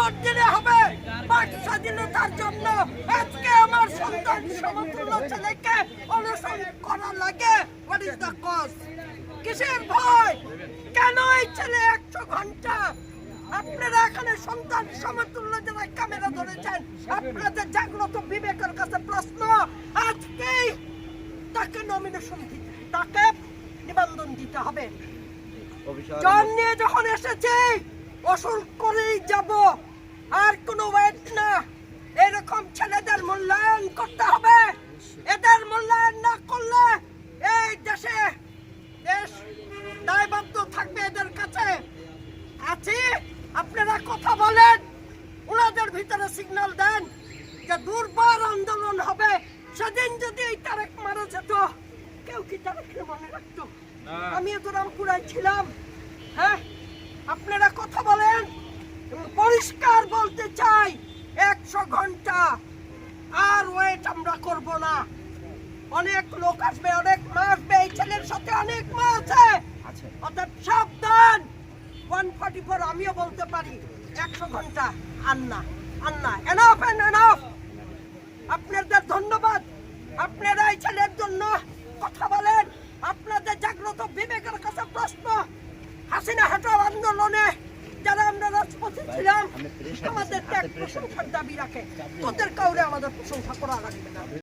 Vote দিলে হবে বাক স্বাধীনতার জন্য। আজকে আমার সন্তান সমতুল্য ছেলেকে অনুসরণ করা লাগে। What is the cause? কিসের ভয়? কেন এই ছেলে 100 ঘন্টা? আপনারা এখানে সন্তান সমতুল্য যারা ক্যামেরা ধরেছেন, আপনাদের জাগ্রত বিবেকের কাছে প্রশ্ন, আজকেই তাকে নমিনেশন দিতে, তাকে নিবন্ধন দিতে হবে। জন নিয়ে যখন এসেছি ওসুল করেই যাব, আর কোনো ওয়েট না। এরকম ছেলেদের মূল্যায়ন করতে হবে। এদের মূল্যায়ন না করলে এই দেশ দায়বদ্ধ থাকবে এদের কাছে। আছি আপনারা কথা বলেন, ওনাদের ভিতরে সিগন্যাল দেন যে দুর্বার আন্দোলন হবে। সেদিন যদি এই তারেক মারা যেত, কেউ কি তারেককে মনে রাখতো? আমি তো রামপুরায় ছিলাম। হ্যাঁ, আপনারা কথা বলেন। পরিষ্কার বলতে চাই, 100 ঘন্টা আর ওয়েট আমরা করব না। অনেক লোক আসবে, অনেক মা আসবে, এই ছেলের সাথে অনেক মা আছে। অর্থাৎ সাবধান। 144 আমিও বলতে পারি, 100 ঘন্টা আন্না আন্না, এনাফ এন্ড এনাফ। আপনাদের ধন্যবাদ। আপনারা এই ছেলের জন্য কথা বলেন। আপনাদের জাগ্রত বিবেকের কাছে প্রশ্ন, হাসিনা হটাও আন্দোলনে যারা আমরা রাজপথে ছিলাম, আমাদের ত্যাগ প্রশংসার দাবি রাখে। তোদের কাউরে আমাদের প্রশংসা করা লাগবে না।